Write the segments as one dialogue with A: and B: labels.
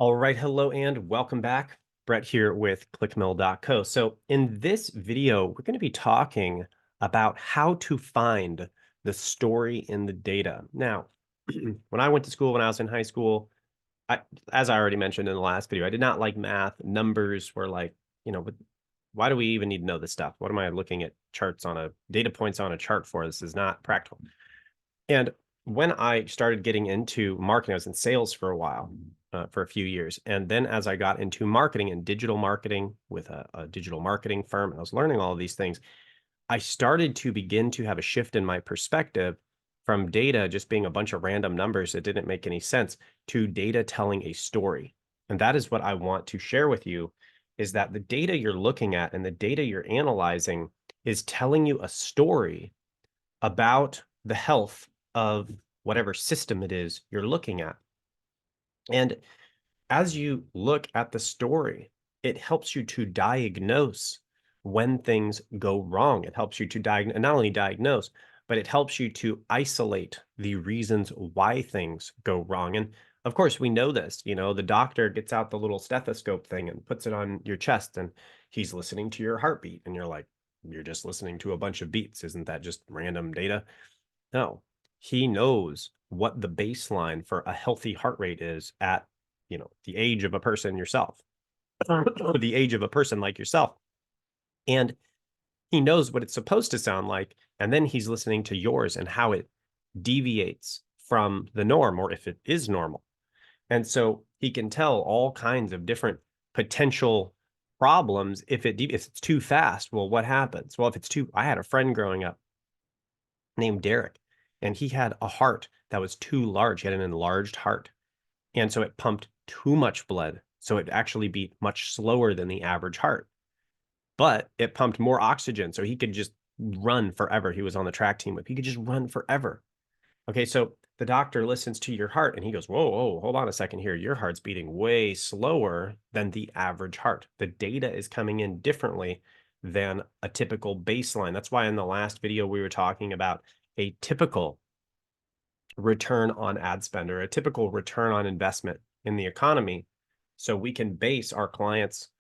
A: All right, hello and welcome back. Brett here with clickmill.co. So in this video, we're going to be talking about how to find the story in the data. Now, when I went to school, when I was in high school, I, as I already mentioned in the last video, I did not like math. Numbers were like, but why do we even need to know this stuff? What am I looking at charts on a data points on a chart for? This is not practical. And when I started getting into marketing, I was in sales for a while, for a few years. And then as I got into marketing and digital marketing with a digital marketing firm, and I was learning all of these things, I started to begin to have a shift in my perspective from data just being a bunch of random numbers that didn't make any sense to data telling a story. And that is what I want to share with you is that the data you're looking at and the data you're analyzing is telling you a story about the health of whatever system it is you're looking at. And as you look at the story, it helps you to diagnose when things go wrong. It helps you to not only diagnose, but it helps you to isolate the reasons why things go wrong. And of course, we know this. The doctor gets out the little stethoscope thing and puts it on your chest, and he's listening to your heartbeat. And you're like, you're just listening to a bunch of beats. Isn't that just random data? No, he knows what the baseline for a healthy heart rate is at, the age of a person yourself, or the age of a person like yourself. And he knows what it's supposed to sound like. And then he's listening to yours and how it deviates from the norm, or if it is normal. And so he can tell all kinds of different potential problems if it's too fast. Well, what happens? Well, if it's too, I had a friend growing up named Derek, and he had a heart that was too large. He had an enlarged heart. And so it pumped too much blood. So it actually beat much slower than the average heart. But it pumped more oxygen. So he could just run forever. He was on the track team with, he could just run forever. Okay, so the doctor listens to your heart and he goes, whoa, whoa, hold on a second here. Your heart's beating way slower than the average heart. The data is coming in differently than a typical baseline. That's why in the last video we were talking about a typical return on ad spend or a typical return on investment in the economy. So we can base our clients'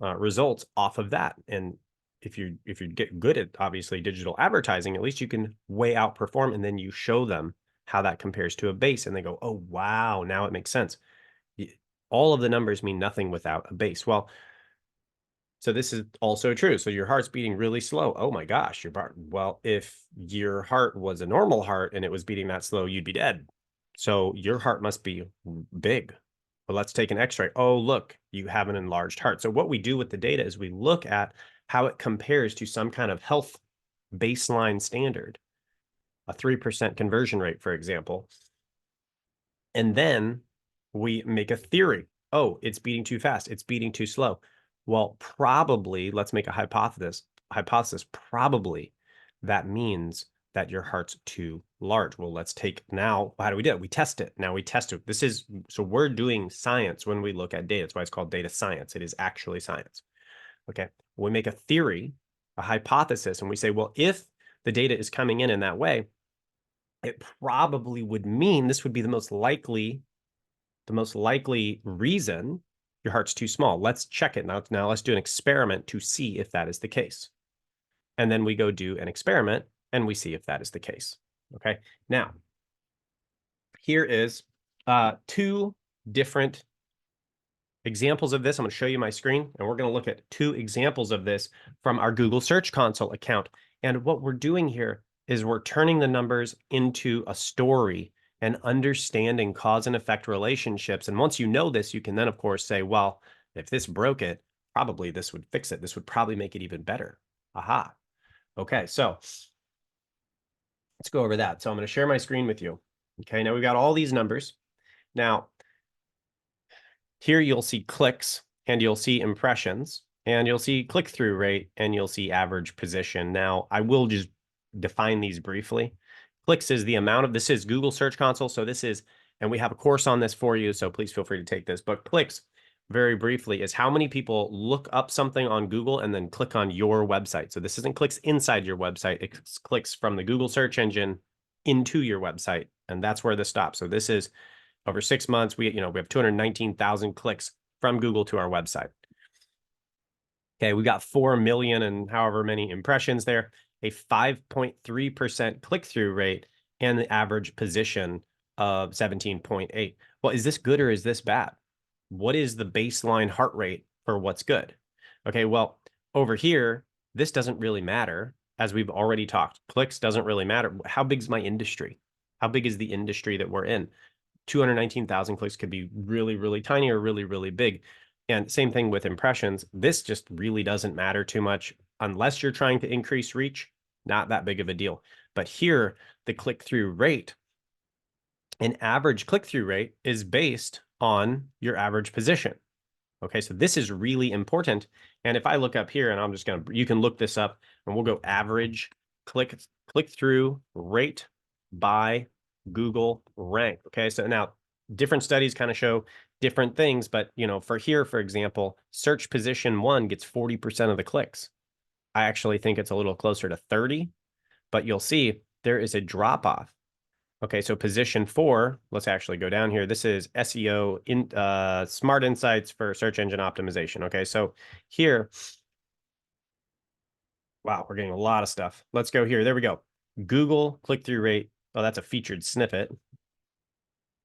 A: results off of that. And if you get good at obviously digital advertising, at least you can way outperform, and then you show them how that compares to a base, and they go, oh wow, now it makes sense. All of the numbers mean nothing without a base. Well, so this is also true. So your heart's beating really slow. Oh my gosh, well, if your heart was a normal heart and it was beating that slow, you'd be dead. So your heart must be big. Well, let's take an x-ray. Oh, look, you have an enlarged heart. So what we do with the data is we look at how it compares to some kind of health baseline standard, a 3% conversion rate, for example. And then we make a theory. Oh, it's beating too fast. It's beating too slow. Well, probably, let's make a hypothesis. Probably that means that your heart's too large. Well, let's take now, how do we do it? We test it. Now we test it. So we're doing science when we look at data. That's why it's called data science. It is actually science. Okay. We make a theory, a hypothesis, and we say, well, if the data is coming in that way, it probably would mean this would be the most likely reason your heart's too small. Let's check it. Now let's do an experiment to see if that is the case. And then we go do an experiment and we see if that is the case. Okay. Now, here is two different examples of this. I'm going to show you my screen, and we're going to look at two examples of this from our Google Search Console account. And what we're doing here is we're turning the numbers into a story and understanding cause and effect relationships. And once you know this, you can then, of course, say, well, if this broke it, probably this would fix it. This would probably make it even better. Aha. Okay, so let's go over that. So I'm going to share my screen with you. Okay, now we've got all these numbers. Now, here you'll see clicks, and you'll see impressions, and you'll see click-through rate, and you'll see average position. Now, I will just define these briefly. Clicks is the amount of, this is Google Search Console. So this is, and we have a course on this for you, so please feel free to take this. But clicks, very briefly, is how many people look up something on Google and then click on your website. So this isn't clicks inside your website. It's clicks from the Google search engine into your website, and that's where this stops. So this is Over 6 months, we have 219,000 clicks from Google to our website. Okay, we got 4 million and however many impressions there, a 5.3% click-through rate, and the average position of 17.8. Well, is this good or is this bad? What is the baseline heart rate for what's good? Okay, well, over here, this doesn't really matter, as we've already talked. Clicks doesn't really matter. How big is my industry? How big is the industry that we're in? 219,000 clicks could be really, really tiny or really, really big. And same thing with impressions. This just really doesn't matter too much unless you're trying to increase reach, not that big of a deal. But here, the click-through rate, an average click-through rate is based on your average position. Okay, so this is really important. And if I look up here, and I'm just you can look this up, and we'll go average click-through rate by Google rank. Okay, so now different studies kind of show different things, but for here, for example, search position 1 gets 40% of the clicks. I actually think it's a little closer to 30, but you'll see there is a drop off. Okay, so position 4, let's actually go down here. This is SEO smart insights for search engine optimization. Okay, so here, wow, we're getting a lot of stuff. Let's go here. There we go. Google click-through rate. Oh, that's a featured snippet.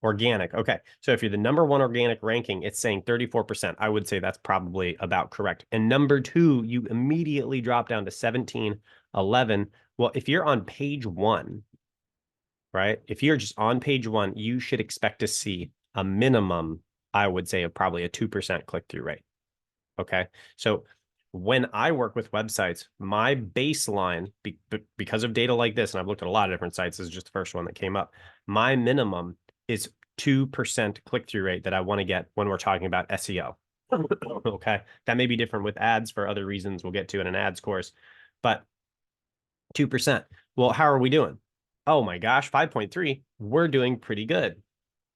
A: Organic. Okay, so if you're the #1 organic ranking, it's saying 34%. I would say that's probably about correct. And number 2, you immediately drop down to 17, 11. Well, if you're on page 1, right? If you're just on page 1, you should expect to see a minimum, I would say, of probably a 2% click-through rate. Okay, so when I work with websites, my baseline, because of data like this, and I've looked at a lot of different sites, this is just the first one that came up, my minimum is 2% click-through rate that I want to get when we're talking about SEO. Okay, that may be different with ads for other reasons we'll get to in an ads course, but 2%. Well, how are we doing? Oh my gosh, 5.3. We're doing pretty good.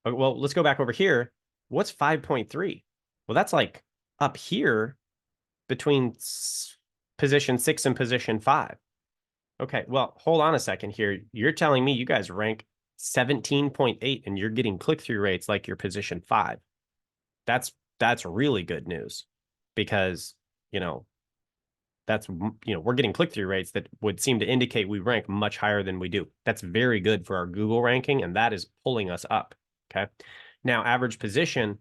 A: Okay, well, let's go back over here. What's 5.3? Well, that's like up here between position 6 and position 5. Okay, well, hold on a second here. You're telling me you guys rank 17.8 and you're getting click-through rates like your position 5. That's really good news, because that's we're getting click-through rates that would seem to indicate we rank much higher than we do. That's very good for our Google ranking, and that is pulling us up. Okay, now average position,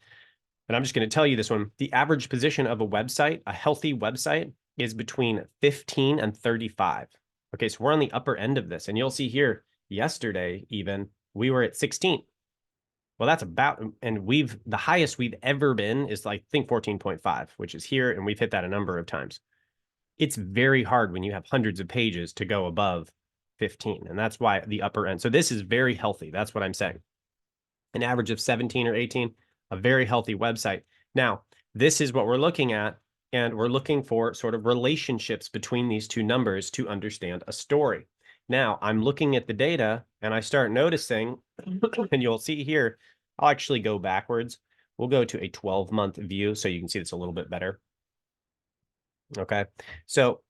A: and I'm just going to tell you this one. The average position of a website, a healthy website, is between 15 and 35. Okay, so we're on the upper end of this, and you'll see here yesterday even we were at 16. Well, that's about, and the highest we've ever been is like, I think 14.5, which is here, and we've hit that a number of times. It's very hard when you have hundreds of pages to go above 15, and that's why the upper end. So this is very healthy. That's what I'm saying. An average of 17 or 18, a very healthy website. Now, this is what we're looking at, and we're looking for sort of relationships between these two numbers to understand a story. Now, I'm looking at the data, and I start noticing, and you'll see here, I'll actually go backwards. We'll go to a 12-month view so you can see this a little bit better. Okay, so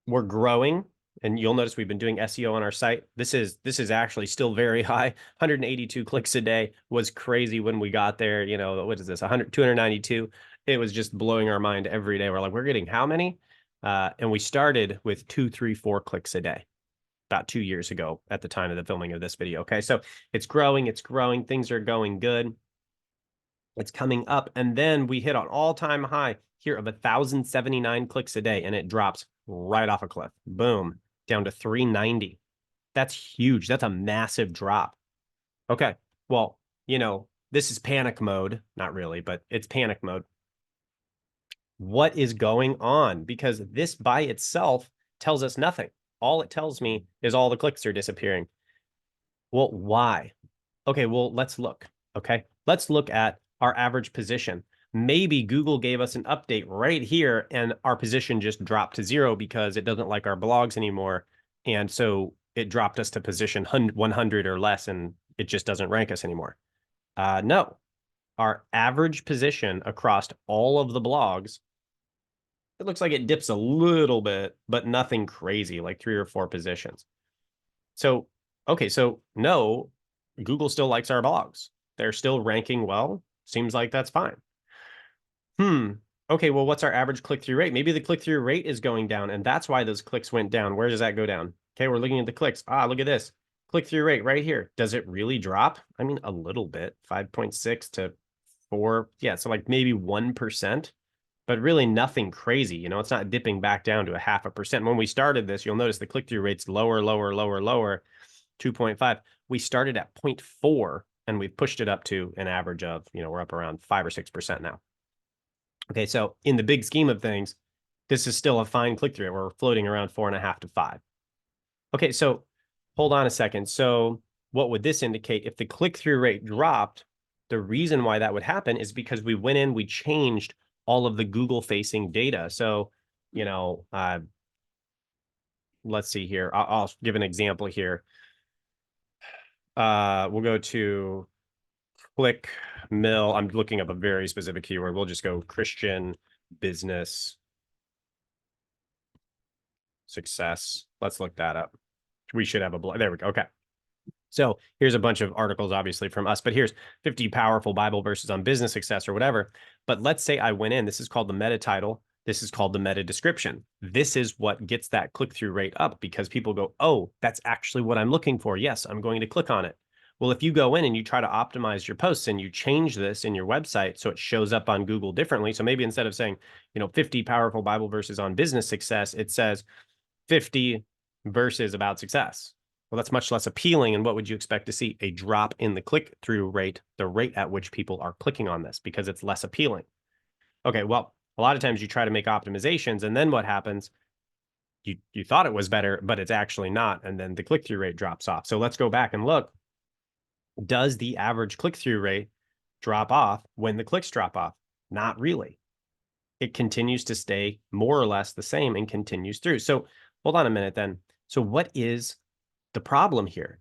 A: we're growing, and you'll notice we've been doing SEO on our site. This is actually still very high. 182 clicks a day was crazy when we got there. What is this? 292. It was just blowing our mind every day. We're like, we're getting how many? And we started with 2, 3, 4 clicks a day about 2 years ago at the time of the filming of this video. Okay, so it's growing, things are going good. It's coming up, and then we hit an all-time high here of 1,079 clicks a day, and it drops right off a cliff. Boom, down to 390. That's huge. That's a massive drop. Okay, well, this is panic mode. Not really, but it's panic mode. What is going on? Because this by itself tells us nothing. All it tells me is all the clicks are disappearing. Well, why? Okay, well, let's look. Okay, let's look at our average position. Maybe Google gave us an update right here, and our position just dropped to 0 because it doesn't like our blogs anymore. And so it dropped us to position 100 or less, and it just doesn't rank us anymore. No, our average position across all of the blogs, it looks like it dips a little bit, but nothing crazy, like 3 or 4 positions. So, okay, so no, Google still likes our blogs. They're still ranking well. Seems like that's fine. Okay, well, what's our average click-through rate? Maybe the click-through rate is going down, and that's why those clicks went down. Where does that go down? Okay, we're looking at the clicks. Look at this. Click-through rate right here. Does it really drop? I mean, a little bit, 5.6 to 4. Yeah, so like maybe 1%, but really nothing crazy. It's not dipping back down to a 0.5%. When we started this, you'll notice the click-through rate's lower, lower, lower, lower, 2.5. We started at 0.4, and we've pushed it up to an average of, we're up around 5 or 6% now. Okay, so in the big scheme of things, this is still a fine click-through rate. We're floating around 4.5 to 5. Okay, so hold on a second. So what would this indicate? If the click-through rate dropped, the reason why that would happen is because we went in, we changed all of the Google-facing data. So, let's see here. I'll give an example here. We'll go to click mill. I'm looking up a very specific keyword. We'll just go Christian business success. Let's look that up. We should have a blog. There we go. Okay. So here's a bunch of articles, obviously, from us, but here's 50 powerful Bible verses on business success or whatever. But let's say I went in. This is called the meta title. This is called the meta description. This is what gets that click-through rate up because people go, oh, that's actually what I'm looking for. Yes, I'm going to click on it. Well, if you go in and you try to optimize your posts and you change this in your website so it shows up on Google differently. So maybe instead of saying, 50 powerful Bible verses on business success, it says 50 verses about success. Well, that's much less appealing. And what would you expect to see? A drop in the click-through rate, the rate at which people are clicking on this because it's less appealing. Okay, well, a lot of times you try to make optimizations, and then what happens? You thought it was better, but it's actually not, and then the click-through rate drops off. So let's go back and look. Does the average click-through rate drop off when the clicks drop off? Not really. It continues to stay more or less the same and continues through. So hold on a minute then. So what is the problem here?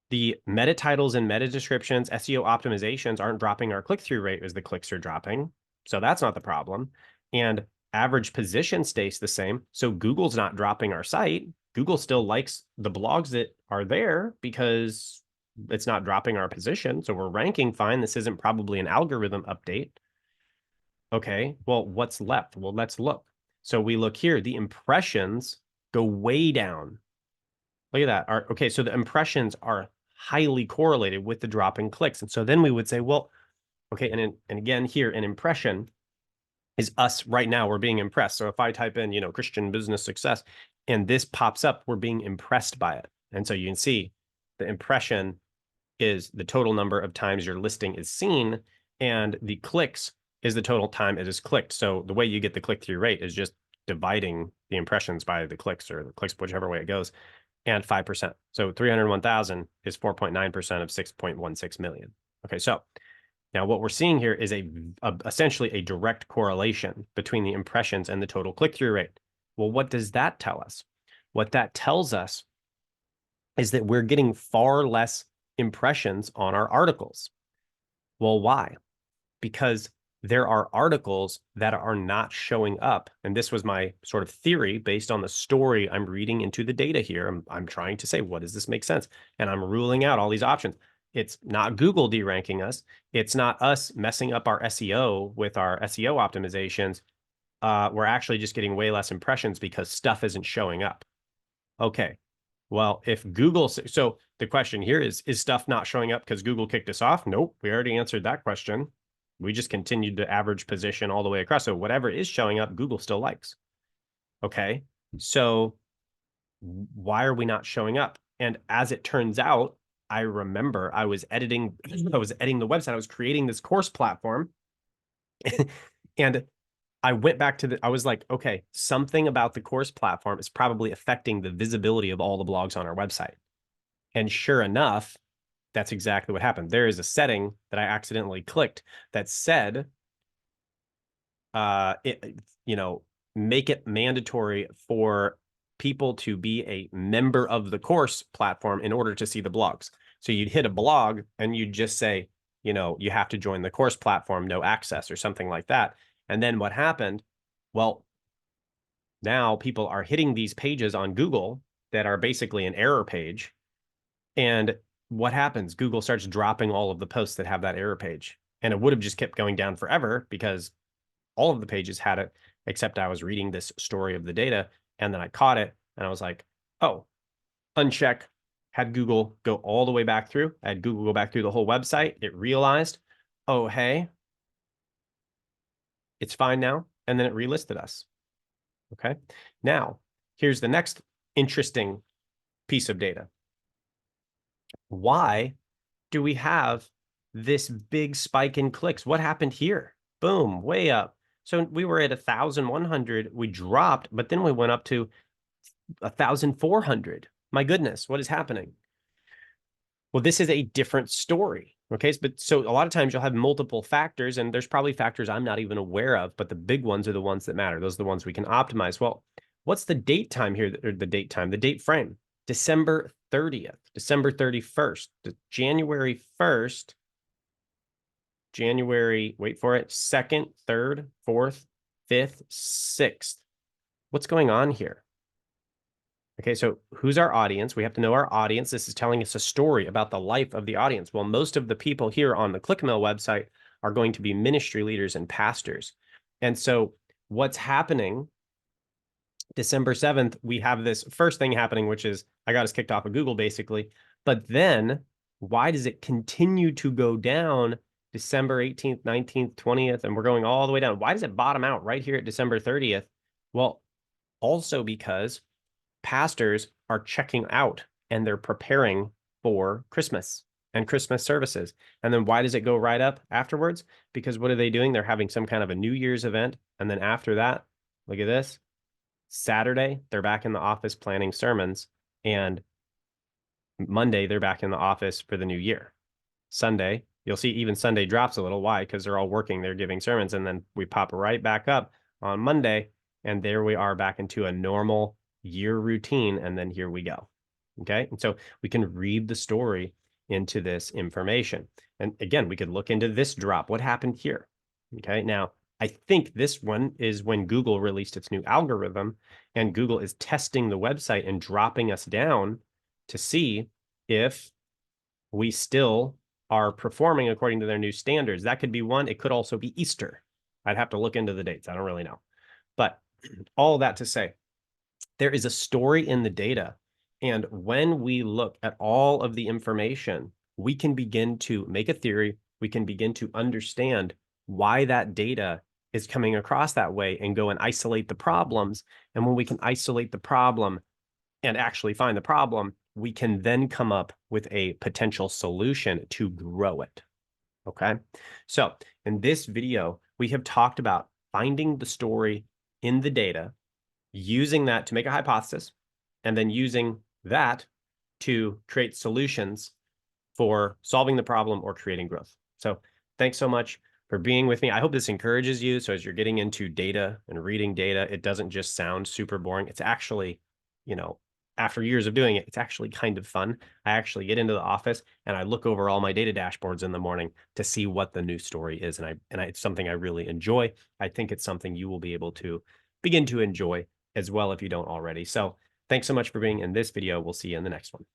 A: The meta titles and meta descriptions, SEO optimizations aren't dropping our click-through rate as the clicks are dropping. So that's not the problem. And average position stays the same. So Google's not dropping our site. Google still likes the blogs that are there because it's not dropping our position. So we're ranking fine. This isn't probably an algorithm update. Okay, well, what's left? Well, let's look. So we look here. The impressions go way down. Look at that. Okay, so the impressions are highly correlated with the drop in clicks. And so then we would say, well, okay, and again here, an impression is us right now. We're being impressed. So if I type in, Christian business success, and this pops up, we're being impressed by it. And so you can see the impression is the total number of times your listing is seen, and the clicks is the total time it is clicked. So the way you get the click-through rate is just dividing the impressions by the clicks, or the clicks, whichever way it goes, and 5%. So 301,000 is 4.9% of 6.16 million. Okay, so now what we're seeing here is essentially a direct correlation between the impressions and the total click-through rate. Well, what does that tell us? What that tells us is that we're getting far less impressions on our articles. Well, why? Because there are articles that are not showing up. And this was my sort of theory based on the story I'm reading into the data here. I'm trying to say, what does this make sense? And I'm ruling out all these options. It's not Google deranking us. It's not us messing up our SEO with our SEO optimizations. We're actually just getting way less impressions because stuff isn't showing up. Okay. Well, if Google, so the question here is stuff not showing up because Google kicked us off? Nope. We already answered that question. We just continued to average position all the way across. So whatever is showing up, Google still likes. Okay. So why are we not showing up? And as it turns out, I remember I was editing the website. I was creating this course platform. And I went back to I was like, okay, something about the course platform is probably affecting the visibility of all the blogs on our website. And sure enough, that's exactly what happened. There is a setting that I accidentally clicked that said, make it mandatory for people to be a member of the course platform in order to see the blogs. So you'd hit a blog and you'd just say, you have to join the course platform, no access or something like that. And then what happened? Well, now people are hitting these pages on Google that are basically an error page. And what happens? Google starts dropping all of the posts that have that error page. And it would have just kept going down forever because all of the pages had it, except I was reading this story of the data. And then I caught it and I was like, oh, uncheck, had Google go all the way back through, had Google go back through the whole website. It realized, oh, hey, it's fine now. And then it relisted us. Okay. Now, here's the next interesting piece of data. Why do we have this big spike in clicks? What happened here? Boom, way up. So we were at 1,100. We dropped, but then we went up to 1,400. My goodness, what is happening? Well, this is a different story. Okay, but so a lot of times you'll have multiple factors, and there's probably factors I'm not even aware of, but the big ones are the ones that matter. Those are the ones we can optimize. Well, what's the date time here, or the date frame? December 30th, December 31st, January 1st, January, wait for it, 2nd, 3rd, 4th, 5th, 6th. What's going on here? Okay, so who's our audience? We have to know our audience. This is telling us a story about the life of the audience. Well, most of the people here on the ClickMill website are going to be ministry leaders and pastors. And so what's happening, December 7th, we have this first thing happening, which is I got us kicked off of Google, basically. But then why does it continue to go down December 18th, 19th, 20th, and we're going all the way down? Why does it bottom out right here at December 30th? Well, also because pastors are checking out and they're preparing for Christmas and Christmas services. And then why does it go right up afterwards? Because what are they doing? They're having some kind of a New Year's event. And then after that, look at this. Saturday, they're back in the office planning sermons. And Monday, they're back in the office for the new year. Sunday, you'll see even Sunday drops a little. Why? Because they're all working, they're giving sermons. And then we pop right back up on Monday. And there we are back into a normal year routine, and then here we go. Okay, and so we can read the story into this information. And again, we could look into this drop. What happened here? Okay, now I think this one is when Google released its new algorithm, and Google is testing the website and dropping us down to see if we still are performing according to their new standards. That could be one. It could also be Easter. I'd have to look into the dates. I don't really know. But all that to say, there is a story in the data. And when we look at all of the information, we can begin to make a theory. We can begin to understand why that data is coming across that way and go and isolate the problems. And when we can isolate the problem and actually find the problem, we can then come up with a potential solution to grow it. Okay. So in this video, we have talked about finding the story in the data, using that to make a hypothesis, and then using that to create solutions for solving the problem or creating growth. So thanks so much for being with me. I hope this encourages you. So as you're getting into data and reading data, it doesn't just sound super boring. It's actually, after years of doing it, it's actually kind of fun. I actually get into the office and I look over all my data dashboards in the morning to see what the new story is. And it's something I really enjoy. I think it's something you will be able to begin to enjoy as well if you don't already. So thanks so much for being in this video. We'll see you in the next one.